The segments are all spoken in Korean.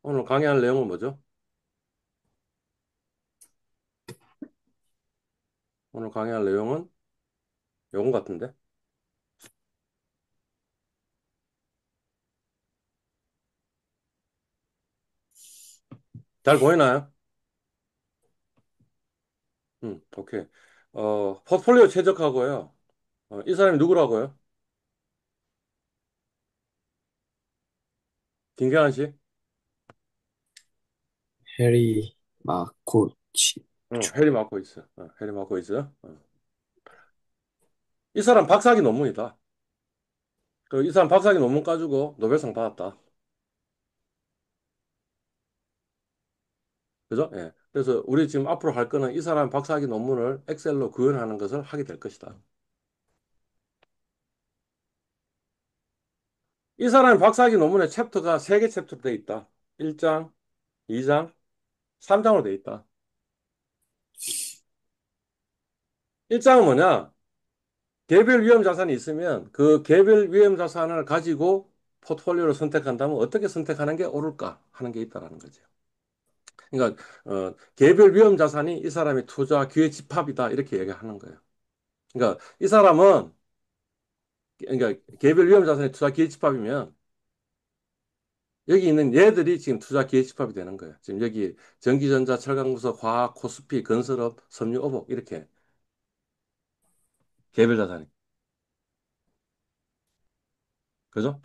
오늘 강의할 내용은 뭐죠? 오늘 강의할 내용은 요건 같은데? 잘 보이나요? 오케이. 포트폴리오 최적화고요. 이 사람이 누구라고요? 김경환 씨? 해리 마코치. 해리 마코이츠. 해리 마코이츠. 이 사람 박사학위 논문이다. 이 사람 박사학위 논문 가지고 노벨상 받았다. 그죠? 예. 그래서 우리 지금 앞으로 할 거는 이 사람 박사학위 논문을 엑셀로 구현하는 것을 하게 될 것이다. 이 사람의 박사학위 논문의 챕터가 3개 챕터로 돼 있다. 1장, 2장, 3장으로 돼 있다. 1장은 뭐냐? 개별 위험 자산이 있으면 그 개별 위험 자산을 가지고 포트폴리오를 선택한다면 어떻게 선택하는 게 옳을까 하는 게 있다라는 거죠. 그러니까 개별 위험 자산이 이 사람의 투자 기회 집합이다 이렇게 얘기하는 거예요. 그러니까 이 사람은 그러니까 개별 위험 자산의 투자 기회 집합이면 여기 있는 얘들이 지금 투자 기회 집합이 되는 거예요. 지금 여기 전기전자, 철강구석, 화학, 코스피, 건설업, 섬유, 어복 이렇게 개별 자산이. 그죠?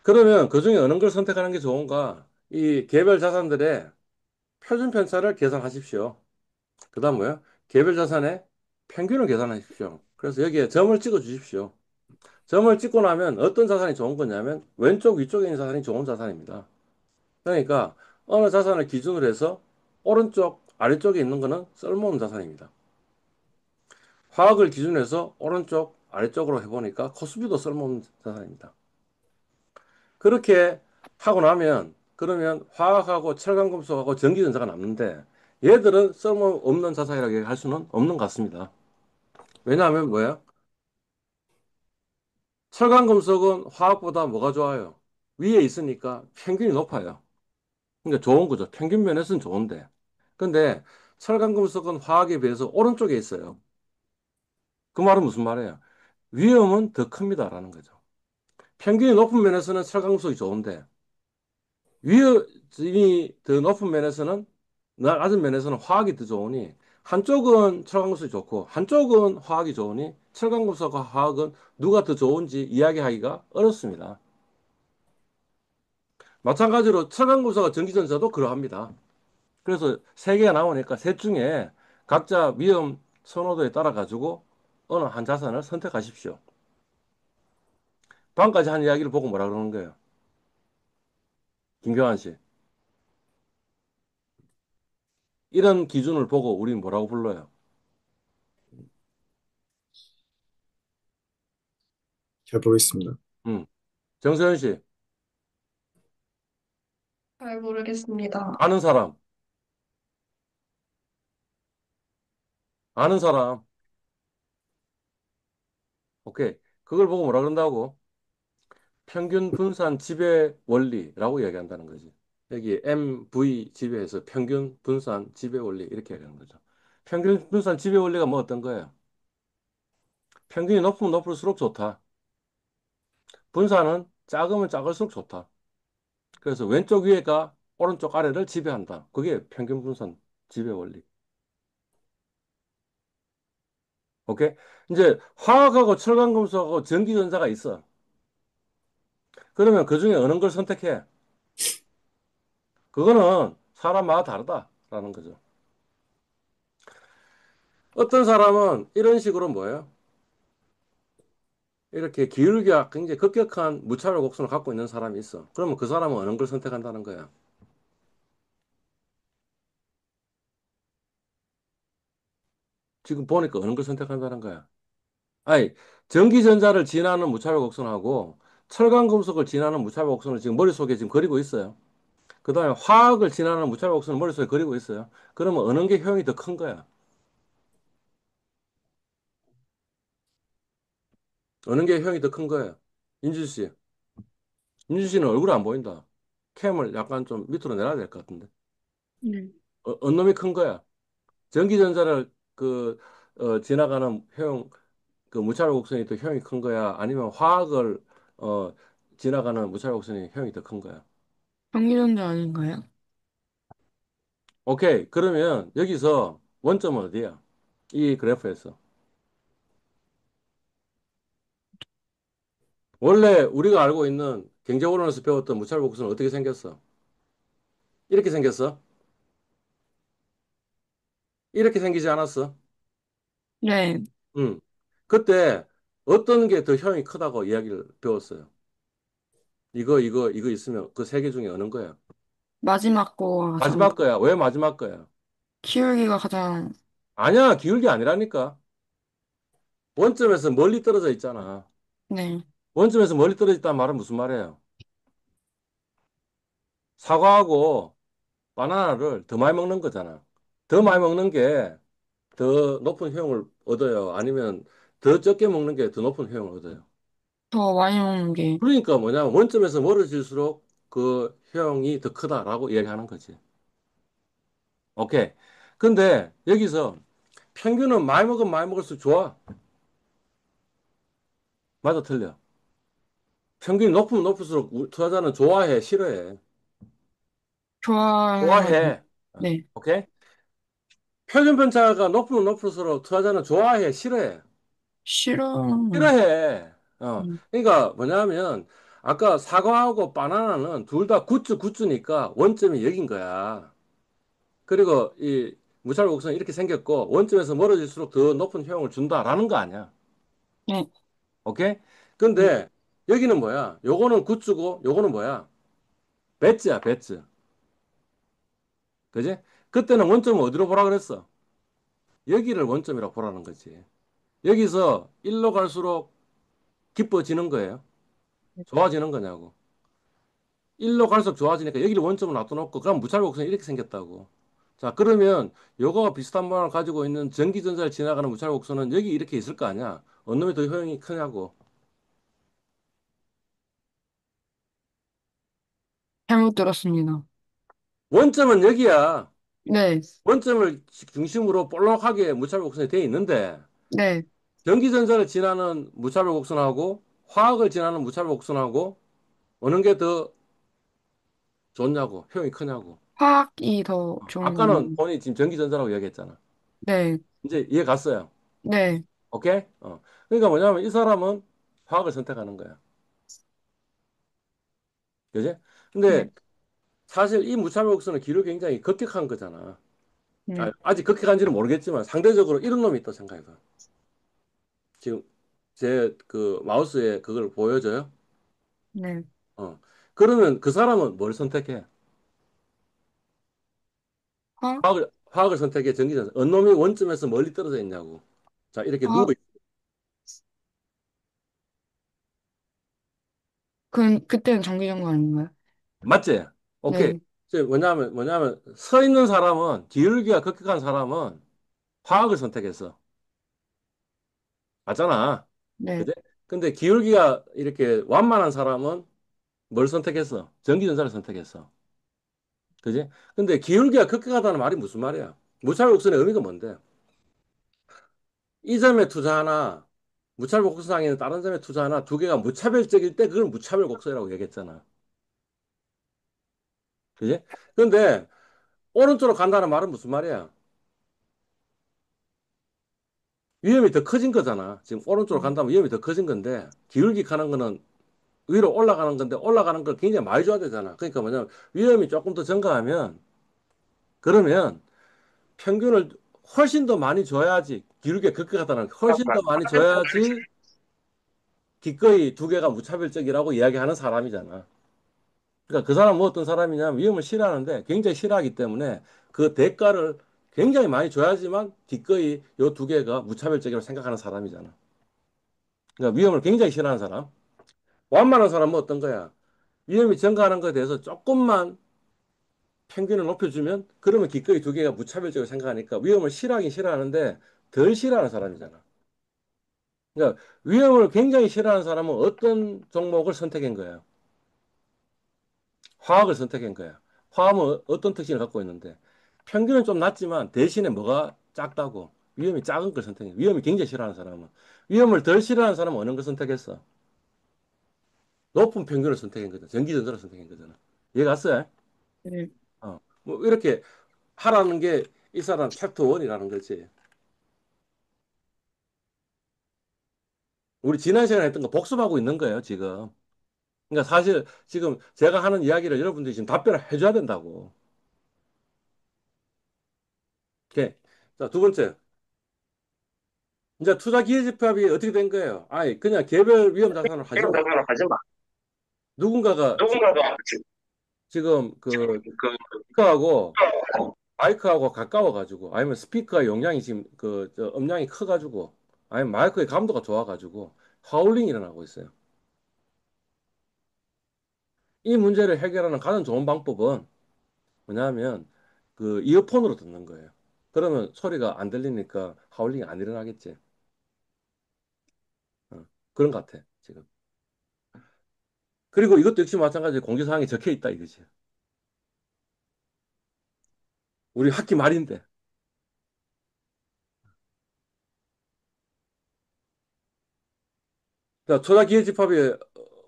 그러면 그중에 어느 걸 선택하는 게 좋은가? 이 개별 자산들의 표준 편차를 계산하십시오. 그 다음 뭐야? 개별 자산의 평균을 계산하십시오. 그래서 여기에 점을 찍어 주십시오. 점을 찍고 나면 어떤 자산이 좋은 거냐면 왼쪽 위쪽에 있는 자산이 좋은 자산입니다. 그러니까 어느 자산을 기준으로 해서 오른쪽 아래쪽에 있는 거는 쓸모없는 자산입니다. 화학을 기준으로 해서 오른쪽 아래쪽으로 해보니까 코스피도 쓸모없는 자산입니다. 그렇게 하고 나면 그러면 화학하고 철강금속하고 전기전자가 남는데 얘들은 쓸모없는 자산이라고 얘기할 수는 없는 것 같습니다. 왜냐하면 뭐야? 철강금속은 화학보다 뭐가 좋아요? 위에 있으니까 평균이 높아요. 그러니까 좋은 거죠. 평균 면에서는 좋은데. 근데 철강금속은 화학에 비해서 오른쪽에 있어요. 그 말은 무슨 말이에요? 위험은 더 큽니다라는 거죠. 평균이 높은 면에서는 철강금속이 좋은데 위험이 더 높은 면에서는 낮은 면에서는 화학이 더 좋으니 한쪽은 철강금속이 좋고 한쪽은 화학이 좋으니 철강금속과 화학은 누가 더 좋은지 이야기하기가 어렵습니다. 마찬가지로 철강금속과 전기전자도 그러합니다. 그래서 세 개가 나오니까 셋 중에 각자 위험 선호도에 따라 가지고 어느 한 자산을 선택하십시오. 방금까지 한 이야기를 보고 뭐라 그러는 거예요? 김교환 씨. 이런 기준을 보고 우리는 뭐라고 불러요? 잘 보겠습니다. 음. 정서현 씨. 잘 모르겠습니다. 아는 사람. 아는 사람. 오케이. 그걸 보고 뭐라 그런다고? 평균 분산 지배 원리라고 얘기한다는 거지. 여기 MV 지배에서 평균 분산 지배 원리 이렇게 얘기하는 거죠. 평균 분산 지배 원리가 뭐 어떤 거예요? 평균이 높으면 높을수록 좋다. 분산은 작으면 작을수록 좋다. 그래서 왼쪽 위에가 오른쪽 아래를 지배한다. 그게 평균 분산 지배 원리. 오케이? 이제 화학하고 철강금속하고 전기전자가 있어. 그러면 그 중에 어느 걸 선택해? 그거는 사람마다 다르다라는 거죠. 어떤 사람은 이런 식으로 뭐예요? 이렇게 기울기가 굉장히 급격한 무차별 곡선을 갖고 있는 사람이 있어. 그러면 그 사람은 어느 걸 선택한다는 거야? 지금 보니까 어느 걸 선택한다는 거야? 아니, 전기전자를 지나는 무차별 곡선하고 철강금속을 지나는 무차별 곡선을 지금 머릿속에 지금 그리고 있어요. 그 다음에 화학을 지나는 무차별 곡선을 머릿속에 그리고 있어요. 그러면 어느 게 효용이 더 큰 거야? 어느 게 효용이 더 큰 거예요? 인주 씨. 인주 씨는 얼굴 안 보인다. 캠을 약간 좀 밑으로 내려야 될 것 같은데. 네. 어느 놈이 큰 거야? 전기전자를 지나가는 그 무차별 곡선이 더 효용이 큰 거야? 아니면 화학을 어, 지나가는 무차별 곡선이 효용이 더 큰 거야? 전기전자 아닌가요? 오케이. 그러면 여기서 원점은 어디야? 이 그래프에서. 원래 우리가 알고 있는 경제원론에서 배웠던 무차별 곡선은 어떻게 생겼어? 이렇게 생겼어? 이렇게 생기지 않았어? 네. 응. 그때 어떤 게 더 효용이 크다고 이야기를 배웠어요? 이거 있으면 그 세 개 중에 어느 거야? 마지막 거가 가장 마지막 거야. 왜 마지막 거야? 키울기가 가장, 아니야, 기울기 아니라니까. 원점에서 멀리 떨어져 있잖아. 네. 원점에서 멀리 떨어져 있다는 말은 무슨 말이에요? 사과하고 바나나를 더 많이 먹는 거잖아. 더 많이 먹는 게 더 높은 효용을 얻어요. 아니면 더 적게 먹는 게 더 높은 효용을 얻어요. 더 많이 먹는 게 그러니까 뭐냐면 원점에서 멀어질수록 그 효용이 더 크다라고 이야기하는 거지. 오케이. 근데 여기서 평균은 많이 먹으면 많이 먹을수록 좋아. 맞아, 틀려. 평균이 높으면 높을수록 투자자는 좋아해, 싫어해? 좋아하는, 좋아해. 네. 오케이? 표준 편차가 높으면 높을수록 투자자는 좋아해, 싫어해? 싫어하는, 싫어해. 음, 그러니까 뭐냐면 아까 사과하고 바나나는 둘 다 굿즈 굿즈니까 원점이 여긴 거야. 그리고 이 무차별 곡선이 이렇게 생겼고 원점에서 멀어질수록 더 높은 효용을 준다라는 거 아니야. 네. 오케이? 네. 근데 여기는 뭐야? 요거는 굿즈고 요거는 뭐야? 배츠야, 배츠. 그지? 그때는 원점을 어디로 보라 그랬어? 여기를 원점이라고 보라는 거지. 여기서 일로 갈수록 기뻐지는 거예요. 좋아지는 거냐고. 일로 갈수록 좋아지니까 여기를 원점을 놔둬놓고 그럼 무차별 곡선이 이렇게 생겼다고. 자, 그러면 요거와 비슷한 모양을 가지고 있는 전기전자를 지나가는 무차별 곡선은 여기 이렇게 있을 거 아니야. 어느 놈이 더 효용이 크냐고. 잘못 들었습니다. 원점은 여기야. 네. 원점을 중심으로 볼록하게 무차별 곡선이 돼 있는데 네. 전기전자를 지나는 무차별 곡선하고 화학을 지나는 무차별 곡선하고 어느 게 더 좋냐고. 효용이 크냐고. 화학이 더 좋은 아까는 거는, 본인이 지금 전기전자라고 이야기했잖아. 네. 이제 이해 갔어요. 네. 오케이? 그러니까 뭐냐면 이 사람은 화학을 선택하는 거야. 그지? 네. 근데 사실 이 무차별 곡선은 기록이 굉장히 급격한 거잖아. 네. 아직 급격한지는 모르겠지만 상대적으로 이런 놈이 있다 생각해봐. 지금 제 그 마우스에 그걸 보여줘요? 네. 어. 그러면 그 사람은 뭘 선택해? 화학? 화학을 선택해 전기전자. 어느 놈이 원점에서 멀리 떨어져 있냐고. 자, 이렇게 누워 화학? 있. 그때는 전기전자 아닌가요? 맞지? 오케이. 네. 뭐냐면 서 있는 사람은 기울기가 급격한 사람은 화학을 선택했어. 맞잖아. 네. 그지? 근데 기울기가 이렇게 완만한 사람은 뭘 선택했어? 전기전자를 선택했어. 그지? 근데 기울기가 급격하다는 말이 무슨 말이야? 무차별 곡선의 의미가 뭔데? 이 점에 투자하나, 무차별 곡선상에 있는 다른 점에 투자하나, 두 개가 무차별적일 때 그걸 무차별 곡선이라고 얘기했잖아. 그지? 근데 오른쪽으로 간다는 말은 무슨 말이야? 위험이 더 커진 거잖아. 지금 오른쪽으로 간다면 위험이 더 커진 건데, 기울기 가는 거는 위로 올라가는 건데, 올라가는 걸 굉장히 많이 줘야 되잖아. 그러니까 뭐냐면, 위험이 조금 더 증가하면, 그러면 평균을 훨씬 더 많이 줘야지, 기울기가 급격하다는 훨씬 더 많이 줘야지 기꺼이 두 개가 무차별적이라고 이야기하는 사람이잖아. 그러니까 그 사람은 어떤 사람이냐면 위험을 싫어하는데 굉장히 싫어하기 때문에 그 대가를 굉장히 많이 줘야지만 기꺼이 요 두 개가 무차별적이라고 생각하는 사람이잖아. 그러니까 위험을 굉장히 싫어하는 사람. 완만한 사람은 어떤 거야? 위험이 증가하는 것에 대해서 조금만 평균을 높여주면 그러면 기꺼이 두 개가 무차별적으로 생각하니까 위험을 싫어하긴 싫어하는데 덜 싫어하는 사람이잖아. 그러니까 위험을 굉장히 싫어하는 사람은 어떤 종목을 선택한 거예요? 화학을 선택한 거야. 화학은 어떤 특징을 갖고 있는데 평균은 좀 낮지만 대신에 뭐가 작다고 위험이 작은 걸 선택해. 위험이 굉장히 싫어하는 사람은 위험을 덜 싫어하는 사람은 어느 걸 선택했어? 높은 평균을 선택한 거잖아. 전기전자를 선택한 거잖아. 이해 갔어요? 네. 뭐 이렇게 하라는 게 이 사람 챕터 1이라는 거지. 우리 지난 시간에 했던 거 복습하고 있는 거예요, 지금. 그러니까 사실 지금 제가 하는 이야기를 여러분들이 지금 답변을 해줘야 된다고. 오케이. 자, 두 번째. 이제 투자 기회집합이 어떻게 된 거예요? 아니, 그냥 개별 위험 자산을 하지 이런 마. 생각을 하지 마. 누군가가 누군가가 지금 그 그, 스피커하고 마이크하고 가까워가지고 아니면 스피커의 용량이 지금 저 음량이 커가지고 아니면 마이크의 감도가 좋아가지고 하울링이 일어나고 있어요. 이 문제를 해결하는 가장 좋은 방법은 뭐냐면 그 이어폰으로 듣는 거예요. 그러면 소리가 안 들리니까 하울링이 안 일어나겠지. 어, 그런 것 같아, 지금. 그리고 이것도 역시 마찬가지로 공지사항에 적혀 있다 이거지. 우리 학기 말인데. 자, 초자기회집합이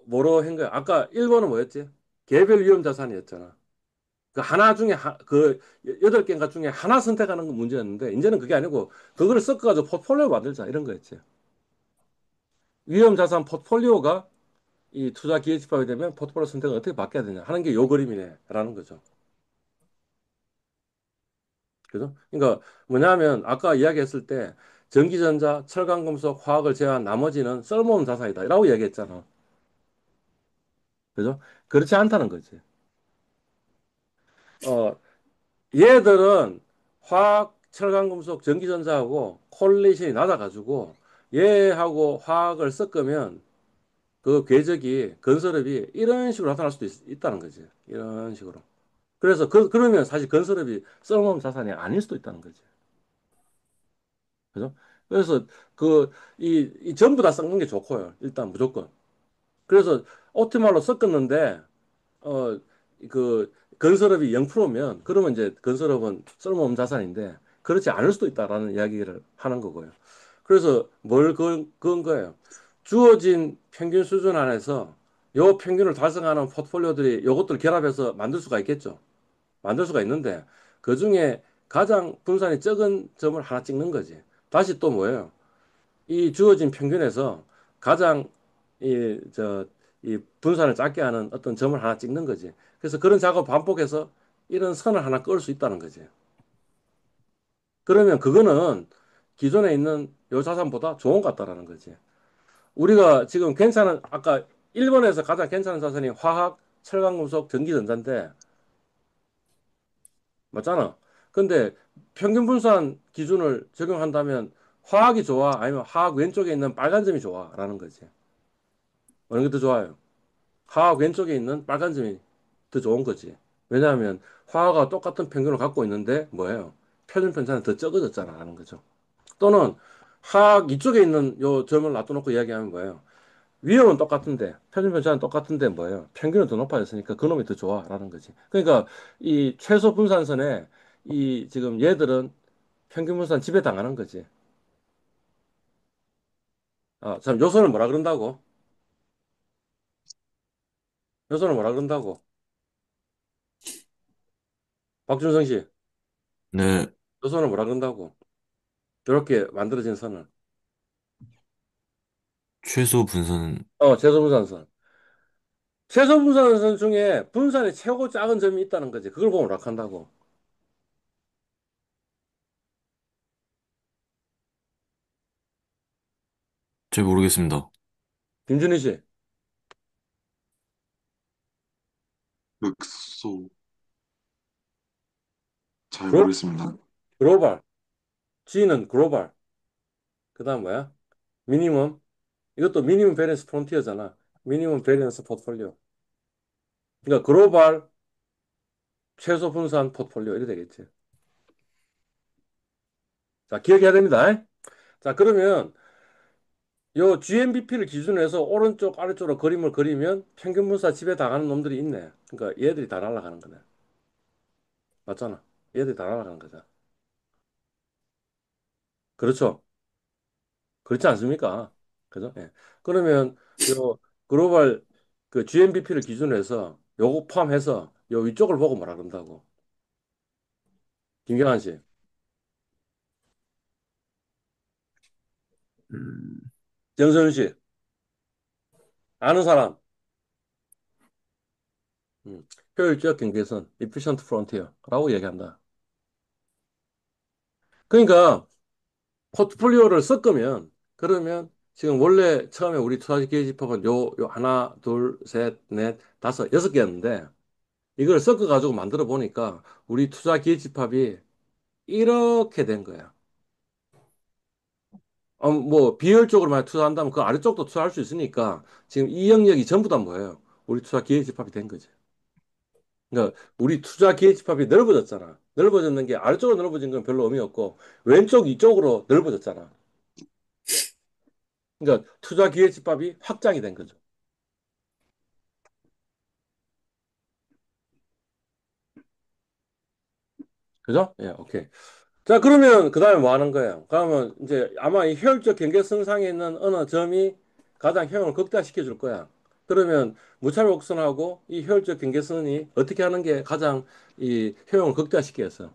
뭐로 한 거야? 아까 1번은 뭐였지? 개별 위험 자산이었잖아. 그 하나 중에 그 8개인가 중에 하나 선택하는 건 문제였는데 이제는 그게 아니고 그거를 섞어가지고 포트폴리오 만들자 이런 거였지. 위험 자산 포트폴리오가 이 투자 기회 집합이 되면 포트폴리오 선택을 어떻게 바뀌어야 되냐 하는 게 요 그림이네라는 거죠. 그죠? 그러니까 뭐냐면 아까 이야기했을 때 전기전자, 철강금속, 화학을 제외한 나머지는 쓸모없는 자산이다라고 이야기했잖아. 그죠? 그렇지 않다는 거지. 어, 얘들은 화학, 철강금속, 전기전자하고 콜리션이 낮아가지고 얘하고 화학을 섞으면 그 궤적이 건설업이 이런 식으로 나타날 수도 있다는 거지. 이런 식으로. 그래서 그러면 사실 건설업이 쓸모없는 자산이 아닐 수도 있다는 거지. 그죠? 그래서 이 전부 다 섞는 게 좋고요. 일단 무조건. 그래서 옵티말로 섞었는데 어, 건설업이 0%면 그러면 이제 건설업은 쓸모없는 자산인데 그렇지 않을 수도 있다라는 이야기를 하는 거고요. 그래서 뭘 그은 거예요? 주어진 평균 수준 안에서 요 평균을 달성하는 포트폴리오들이 요것들 결합해서 만들 수가 있겠죠. 만들 수가 있는데 그 중에 가장 분산이 적은 점을 하나 찍는 거지. 다시 또 뭐예요? 이 주어진 평균에서 가장 이 분산을 작게 하는 어떤 점을 하나 찍는 거지. 그래서 그런 작업 반복해서 이런 선을 하나 그을 수 있다는 거지. 그러면 그거는 기존에 있는 요 자산보다 좋은 것 같다라는 거지. 우리가 지금 괜찮은 아까 1번에서 가장 괜찮은 자산이 화학, 철강금속, 전기전자인데 맞잖아. 근데 평균 분산 기준을 적용한다면 화학이 좋아? 아니면 화학 왼쪽에 있는 빨간 점이 좋아?라는 거지. 어느 게 더 좋아요? 화학 왼쪽에 있는 빨간 점이 더 좋은 거지. 왜냐하면 화학과 똑같은 평균을 갖고 있는데 뭐예요? 표준 편차는 더 적어졌잖아 하는 거죠. 또는 화학 이쪽에 있는 요 점을 놔둬놓고 이야기하면 뭐예요? 위험은 똑같은데 표준 편차는 똑같은데 뭐예요? 평균은 더 높아졌으니까 그놈이 더 좋아라는 거지. 그러니까 이 최소 분산선에 이 지금 얘들은 평균 분산 지배당하는 거지. 아, 참 요소를 뭐라 그런다고? 요소를 뭐라 그런다고? 박준성 씨, 네, 요소를 뭐라 그런다고? 이렇게 만들어진 선을. 최소 분선, 최소 분산선. 최소 분산선 중에 분산이 최고 작은 점이 있다는 거지. 그걸 보면 락한다고. 잘 모르겠습니다. 김준희 씨, 흑소 잘 글로, 모르겠습니다. 글로벌. G는 글로벌. 그 다음 뭐야? 미니멈. 이것도 미니멈 베리언스 프론티어잖아. 미니멈 베리언스 포트폴리오. 그러니까 글로벌 최소 분산 포트폴리오 이렇게 되겠지. 자, 기억해야 됩니다. 자, 그러면 요 GMBP를 기준으로 해서 오른쪽 아래쪽으로 그림을 그리면 평균 분사 지배 당하는 놈들이 있네. 그러니까 얘들이 다 날아가는 거네. 맞잖아. 얘들이 다 날아가는 거잖아. 그렇죠. 그렇지 않습니까? 그죠? 예. 그러면 요 글로벌 그 GMBP를 기준으로 해서 요거 포함해서 요 위쪽을 보고 뭐라 그런다고. 김경환 씨. 음, 정선우 씨. 아는 사람. 음. 효율적 경계선, efficient frontier라고 얘기한다. 그러니까 포트폴리오를 섞으면 그러면 지금 원래 처음에 우리 투자기회집합은 요 하나, 둘, 셋, 넷, 다섯, 여섯 개였는데 이걸 섞어가지고 만들어 보니까 우리 투자기회집합이 이렇게 된 거야. 뭐 비효율적으로 많이 투자한다면 그 아래쪽도 투자할 수 있으니까 지금 이 영역이 전부 다 뭐예요? 우리 투자기회집합이 된 거지. 그러니까 우리 투자기회집합이 넓어졌잖아. 넓어졌는 게 아래쪽으로 넓어진 건 별로 의미 없고 왼쪽 이쪽으로 넓어졌잖아. 그러니까 투자기회집합이 확장이 된 거죠. 그죠? 예, 오케이. 자, 그러면 그 다음에 뭐 하는 거예요? 그러면 이제 아마 이 효율적 경계선상에 있는 어느 점이 가장 효용을 극대화시켜 줄 거야. 그러면 무차별 곡선하고 이 효율적 경계선이 어떻게 하는 게 가장 이 효용을 극대화시키겠어?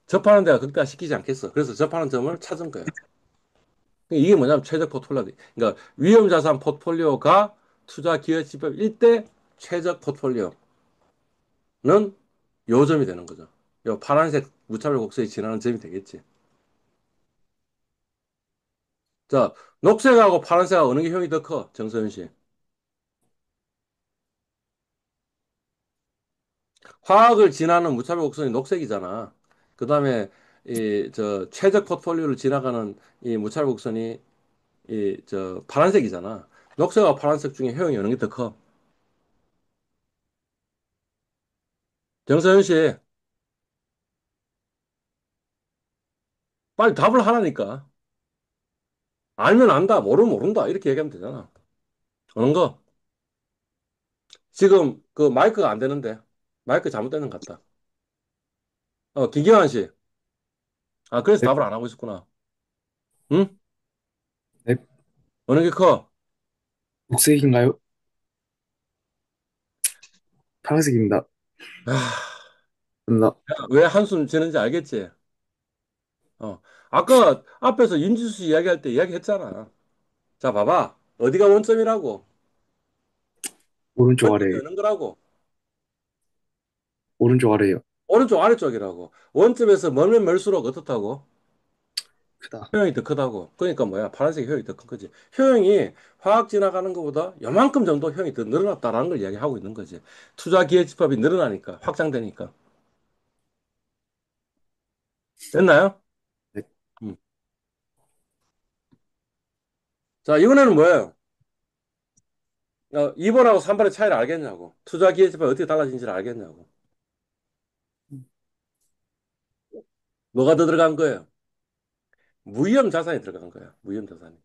접하는 데가 극대화시키지 않겠어. 그래서 접하는 점을 찾은 거야. 이게 뭐냐면 최적 포트폴리오. 그러니까 위험 자산 포트폴리오가 투자 기회 집합 1대 최적 포트폴리오는 요 점이 되는 거죠. 요 파란색 무차별 곡선이 지나는 점이 되겠지. 자, 녹색하고 파란색하고 어느 게 형이 더 커? 정서연 씨. 화학을 지나는 무차별 곡선이 녹색이잖아. 그 다음에 최적 포트폴리오를 지나가는 이 무차별 곡선이 파란색이잖아. 녹색하고 파란색 중에 효용이 어느 게 더 커? 정서연 씨, 빨리 답을 하라니까. 알면 안다, 모르면 모른다. 이렇게 얘기하면 되잖아. 어느 거? 지금 그 마이크가 안 되는데. 마이크 잘못되는 것 같다. 김경환 씨. 아, 그래서 넵, 답을 안 하고 있었구나. 응? 넵. 어느 게 커? 녹색인가요? 파란색입니다. 아, 맞나? 왜 한숨 지는지 알겠지? 어. 아까 앞에서 윤지수 이야기할 때 이야기했잖아. 자, 봐봐. 어디가 원점이라고? 오른쪽 원점이 아래, 어느 거라고? 오른쪽 아래요. 오른쪽 아래쪽이라고. 원점에서 멀면 멀수록 어떻다고? 크다. 효용이 더 크다고. 그러니까 뭐야? 파란색 효용이 더 큰 거지. 효용이 화학 지나가는 것보다 요만큼 정도 효용이 더 늘어났다라는 걸 이야기하고 있는 거지. 투자 기회 집합이 늘어나니까, 확장되니까. 됐나요? 넵. 음. 자, 이번에는 뭐예요? 2번하고 3번의 차이를 알겠냐고. 투자 기회 집합이 어떻게 달라진지를 알겠냐고. 뭐가 더 들어간 거예요? 무위험 자산이 들어간 거야. 무위험 자산이.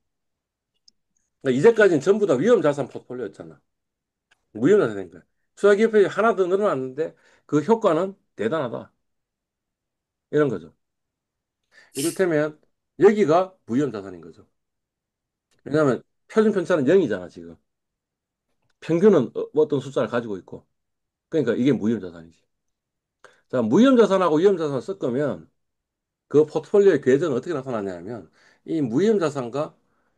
그러니까 이제까지는 전부 다 위험 자산 포트폴리오였잖아. 무위험 자산이 된 거야. 투자 기업이 하나 더 늘어났는데 그 효과는 대단하다. 이런 거죠. 이를테면 여기가 무위험 자산인 거죠. 왜냐하면 표준 편차는 0이잖아, 지금. 평균은 어떤 숫자를 가지고 있고. 그러니까 이게 무위험 자산이지. 자, 무위험 자산하고 위험 자산을 섞으면 그 포트폴리오의 궤적은 어떻게 나타나냐면 이 무위험 자산과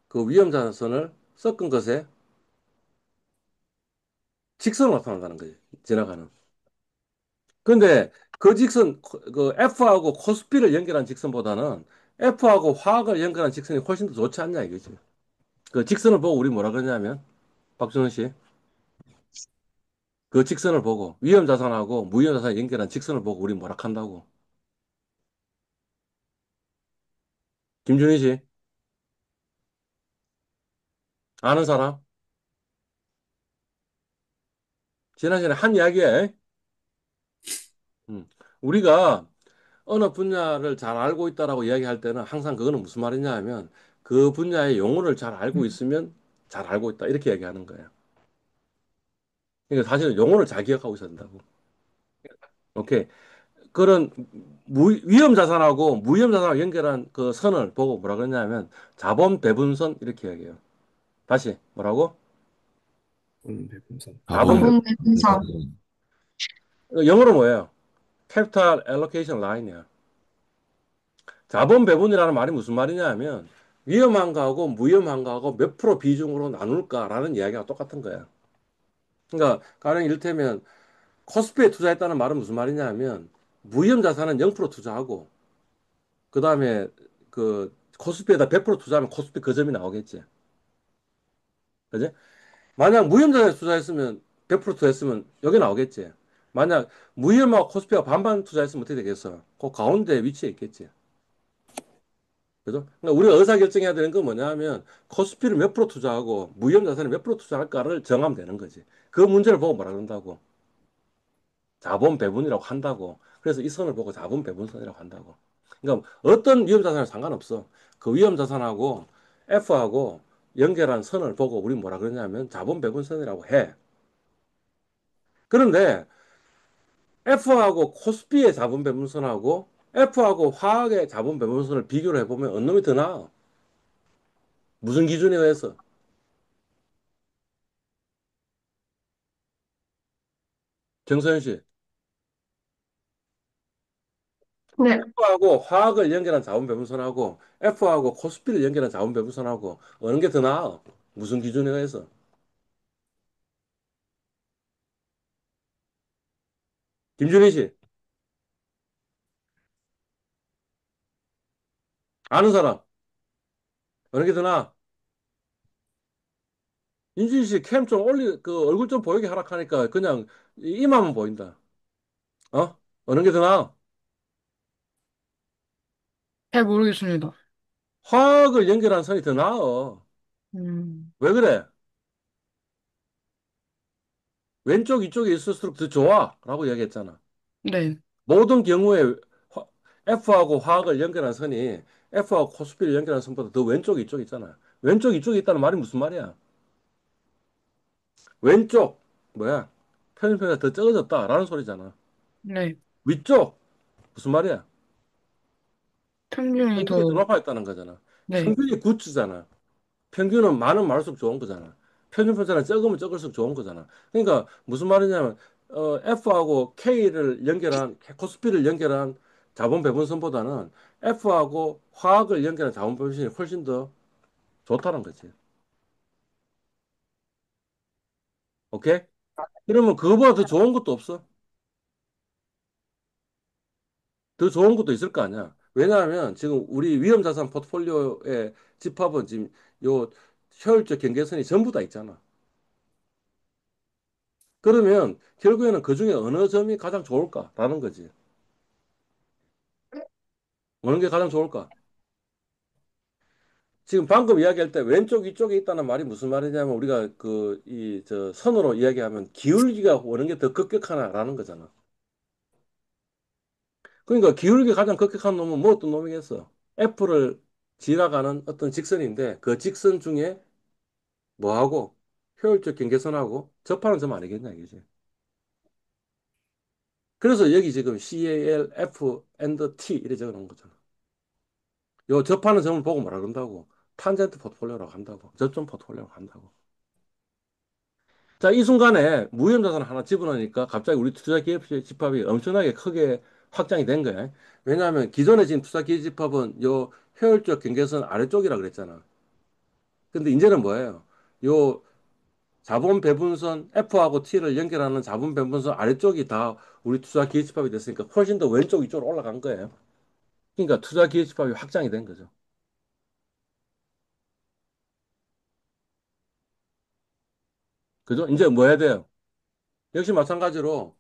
그 위험 자산을 섞은 것에 직선으로 나타난다는 거지. 지나가는. 근데 그 직선, 그 F하고 코스피를 연결한 직선보다는 F하고 화학을 연결한 직선이 훨씬 더 좋지 않냐 이거지. 그 직선을 보고 우리 뭐라 그러냐면, 박준호 씨, 그 직선을 보고 위험자산하고 무위험자산 연결한 직선을 보고 우리 뭐라 한다고. 김준희 씨, 아는 사람? 지난 시간에 한 이야기에, 음, 우리가 어느 분야를 잘 알고 있다라고 이야기할 때는 항상 그거는 무슨 말이냐 하면 그 분야의 용어를 잘 알고 음. 있으면 잘 알고 있다. 이렇게 얘기하는 거예요. 그러니까 사실은 용어를 잘 기억하고 있어야 된다고. 오케이. 그런 위험 자산하고 무위험 자산하고 연결한 그 선을 보고 뭐라 그러냐면 자본 배분선 이렇게 얘기해요. 다시 뭐라고? 배분선. 자본 자본 배분선. 배분사. 영어로 뭐예요? Capital Allocation Line이야. 자본 배분이라는 말이 무슨 말이냐 하면 위험한 거하고 무위험한 거하고 몇 프로 비중으로 나눌까라는 이야기가 똑같은 거야. 그러니까 가령 이를테면 코스피에 투자했다는 말은 무슨 말이냐 하면 무위험 자산은 0% 투자하고 그다음에 그 코스피에다 100% 투자하면 코스피 그 점이 나오겠지. 그지? 만약 무위험 자산에 투자했으면 100% 투자했으면 여기 나오겠지. 만약 무위험하고 코스피가 반반 투자했으면 어떻게 되겠어? 그 가운데 위치에 있겠지. 그죠? 그러니까 우리가 의사결정해야 되는 건 뭐냐 하면 코스피를 몇 프로 투자하고 무형 자산에 몇 프로 투자할까를 정하면 되는 거지. 그 문제를 보고 뭐라 그런다고? 자본 배분이라고 한다고. 그래서 이 선을 보고 자본 배분선이라고 한다고. 그러니까 어떤 위험 자산은 상관없어. 그 위험 자산하고 F하고 연결한 선을 보고 우리 뭐라 그러냐면 자본 배분선이라고 해. 그런데 F하고 코스피의 자본 배분선하고 F하고 화학의 자본 배분선을 비교를 해보면 어느 놈이 더 나아? 무슨 기준에 의해서? 정서현 씨. 네. F하고 화학을 연결한 자원 배분선하고 F하고 코스피를 연결한 자원 배분선하고 어느 게 더 나아? 무슨 기준에 의해서? 김준희 씨, 아는 사람 어느 게 더 나아? 윤준희 씨 캠 좀 그 얼굴 좀 보이게 하락하니까 그냥 이마만 보인다. 어? 어느 게 더 나아? 잘 모르겠습니다. 화학을 연결한 선이 더 나아. 음. 왜 그래? 왼쪽 이쪽에 있을수록 더 좋아. 라고 이야기했잖아. 네. 모든 경우에 화- F하고 화학을 연결한 선이 F하고 코스피를 연결한 선보다 더 왼쪽 이쪽에 있잖아. 왼쪽 이쪽에 있다는 말이 무슨 말이야? 왼쪽 뭐야? 편집표가 더 적어졌다라는 소리잖아. 네. 위쪽 무슨 말이야? 평균이 평균이 더 더, 높아졌다는 거잖아. 네. 평균이 굿즈잖아. 평균은 많으면 많을수록 좋은 거잖아. 평균편차는 적으면 적을수록 좋은 거잖아. 그러니까 무슨 말이냐면 F하고 K를 연결한 코스피를 연결한 자본 배분선보다는 F하고 화학을 연결한 자본 배분선이 훨씬 더 좋다는 거지. 오케이? 그러면 그거보다 더 좋은 것도 없어? 더 좋은 것도 있을 거 아니야. 왜냐하면 지금 우리 위험자산 포트폴리오의 집합은 지금 요 효율적 경계선이 전부 다 있잖아. 그러면 결국에는 그 중에 어느 점이 가장 좋을까라는 거지. 어느 게 가장 좋을까? 지금 방금 이야기할 때 왼쪽 이쪽에 있다는 말이 무슨 말이냐면 우리가 그 이 저 선으로 이야기하면 기울기가 어느 게 더 급격하나라는 거잖아. 그러니까 기울기 가장 급격한 놈은 뭐 어떤 놈이겠어? F를 지나가는 어떤 직선인데 그 직선 중에 뭐하고 효율적 경계선하고 접하는 점 아니겠냐 이거지. 그래서 여기 지금 CAL, F, and T 이래 적어 놓은 거잖아. 요 접하는 점을 보고 뭐라 그런다고? 탄젠트 포트폴리오라고 한다고. 접점 포트폴리오라고 한다고. 자, 이 순간에 무형자산 하나 집어넣으니까 갑자기 우리 투자 기업 집합이 엄청나게 크게 확장이 된 거야. 왜냐하면 기존에 지금 투자 기업 집합은 요 효율적 경계선 아래쪽이라 그랬잖아. 근데 이제는 뭐예요? 요 자본 배분선 F하고 T를 연결하는 자본 배분선 아래쪽이 다 우리 투자 기업 집합이 됐으니까 훨씬 더 왼쪽 이쪽으로 올라간 거예요. 그러니까 투자 기업 집합이 확장이 된 거죠. 그죠? 이제 뭐 해야 돼요? 역시 마찬가지로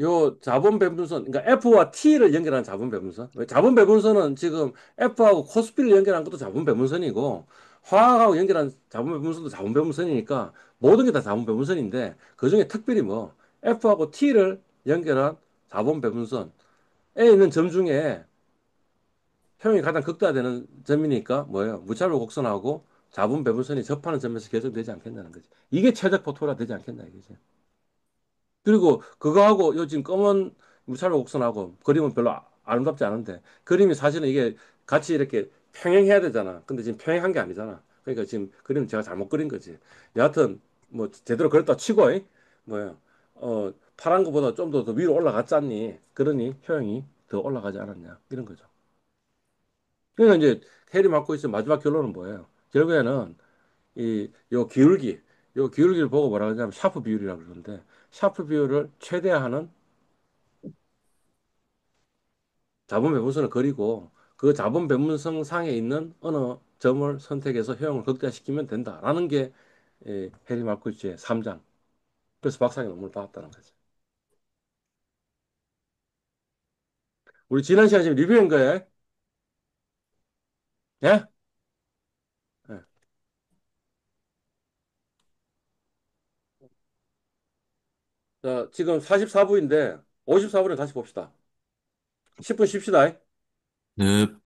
요 자본 배분선, 그러니까 F와 T를 연결한 자본 배분선. 왜 자본 배분선은 지금 F하고 코스피를 연결한 것도 자본 배분선이고, 화학하고 연결한 자본 배분선도 자본 배분선이니까 모든 게 다 자본 배분선인데, 그 중에 특별히 뭐, F하고 T를 연결한 자본 배분선에 있는 점 중에 효용이 가장 극대화되는 점이니까 뭐예요? 무차별 곡선하고 자분 배분선이 접하는 점에서 결정되지 않겠냐는 거지. 이게 최적 포토라 되지 않겠냐 이거지. 그리고 그거하고 요 지금 검은 무차별 곡선하고 그림은 별로 아름답지 않은데 그림이 사실은 이게 같이 이렇게 평행해야 되잖아. 근데 지금 평행한 게 아니잖아. 그러니까 지금 그림 제가 잘못 그린 거지. 여하튼 뭐 제대로 그렸다 치고 뭐야 파란 거보다 좀 더 위로 올라갔잖니. 그러니 효용이 더 올라가지 않았냐 이런 거죠. 그러니까 이제 해리 맡고 있는 마지막 결론은 뭐예요? 결국에는 요 기울기, 요 기울기를 보고 뭐라 그러냐면 샤프 비율이라고 그러는데 샤프 비율을 최대화하는 자본 배분선을 그리고 그 자본 배분선 상에 있는 어느 점을 선택해서 효용을 극대화시키면 된다라는 게 해리 마르쿠치의 3장. 그래서 박사학위 논문을 받았다는 거죠. 우리 지난 시간에 지금 리뷰한 거예요. 예? 예. 자, 지금 44부인데 54부를 다시 봅시다. 10분 쉽시다. 네.